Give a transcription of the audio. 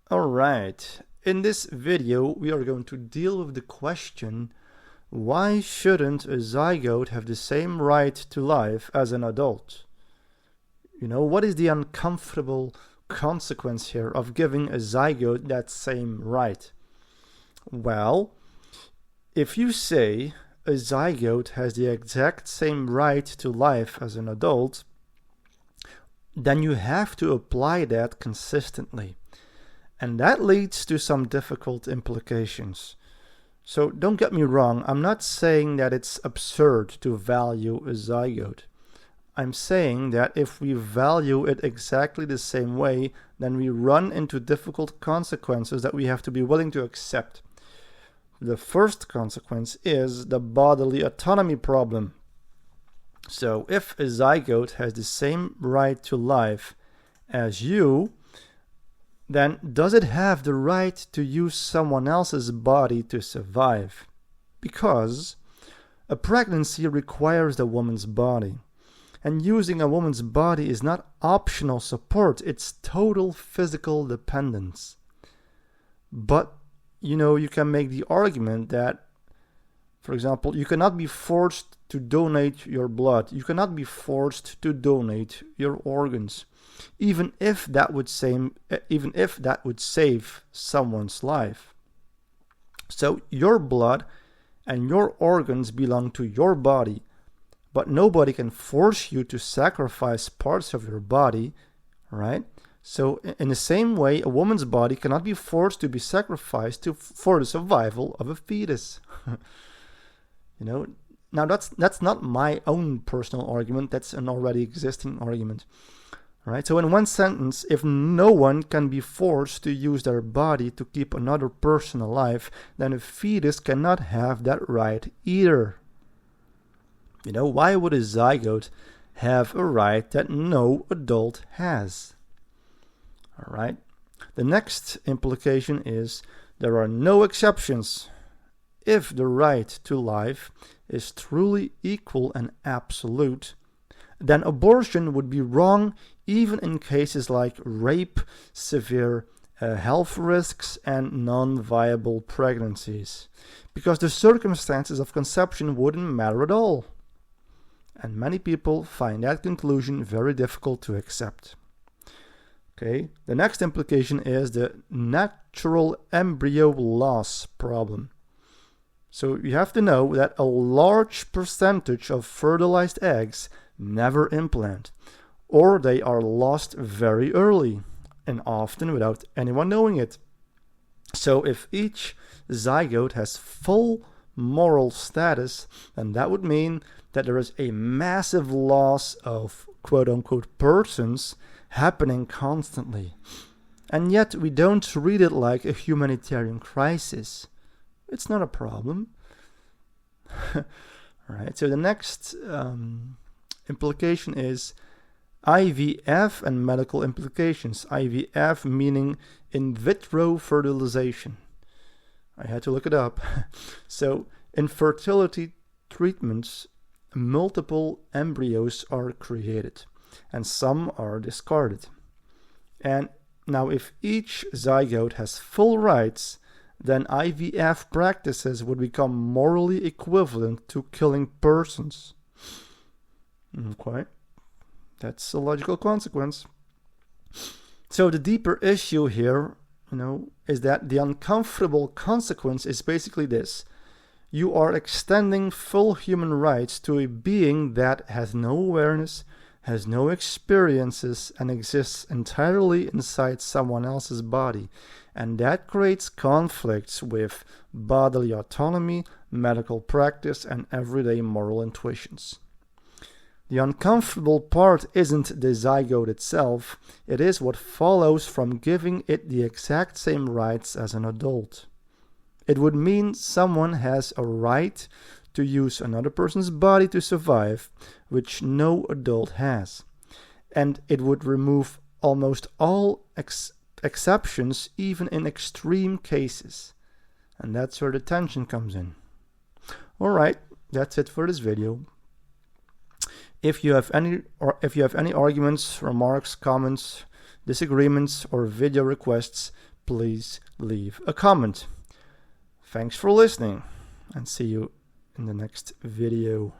Alright, in this video we are going to deal with the question, why shouldn't a zygote have the same right to life as an adult? What is the uncomfortable consequence here of giving a zygote that same right? Well, if you say a zygote has the exact same right to life as an adult, then you have to apply that consistently. And that leads to some difficult implications. So don't get me wrong, I'm not saying that it's absurd to value a zygote. I'm saying that if we value it exactly the same way, then we run into difficult consequences that we have to be willing to accept. The first consequence is the bodily autonomy problem. So if a zygote has the same right to life as you, then does it have the right to use someone else's body to survive? Because a pregnancy requires the woman's body. And using a woman's body is not optional support, it's total physical dependence. But, you can make the argument that, for example, you cannot be forced to donate your blood. You cannot be forced to donate your organs. Even if that would save someone's life. So your blood and your organs belong to your body, but nobody can force you to sacrifice parts of your body, right? So in the same way, a woman's body cannot be forced to be sacrificed for the survival of a fetus. Now that's not my own personal argument, that's an already existing argument. Right? So in one sentence, if no one can be forced to use their body to keep another person alive, then a fetus cannot have that right either. Why would a zygote have a right that no adult has? All right. The next implication is there are no exceptions. If the right to life is truly equal and absolute, then abortion would be wrong even in cases like rape, severe health risks, and non-viable pregnancies, because the circumstances of conception wouldn't matter at all. And many people find that conclusion very difficult to accept. Okay, the next implication is the natural embryo loss problem. So you have to know that a large percentage of fertilized eggs never implant, or they are lost very early, and often without anyone knowing it. So if each zygote has full moral status, then that would mean that there is a massive loss of quote-unquote persons happening constantly. And yet we don't read it like a humanitarian crisis. It's not a problem. Alright, so the next implication is IVF and medical implications. IVF meaning in vitro fertilization. I had to look it up. So in fertility treatments, multiple embryos are created and some are discarded. And now if each zygote has full rights, then IVF practices would become morally equivalent to killing persons. Okay, that's a logical consequence. So the deeper issue here, is that the uncomfortable consequence is basically this. You are extending full human rights to a being that has no awareness, has no experiences, and exists entirely inside someone else's body. And that creates conflicts with bodily autonomy, medical practice, and everyday moral intuitions. The uncomfortable part isn't the zygote itself, it is what follows from giving it the exact same rights as an adult. It would mean someone has a right to use another person's body to survive, which no adult has. And it would remove almost all exceptions, even in extreme cases. And that's where the tension comes in. Alright, that's it for this video. If you have any arguments, remarks, comments, disagreements, or video requests, please leave a comment. Thanks for listening, and see you in the next video.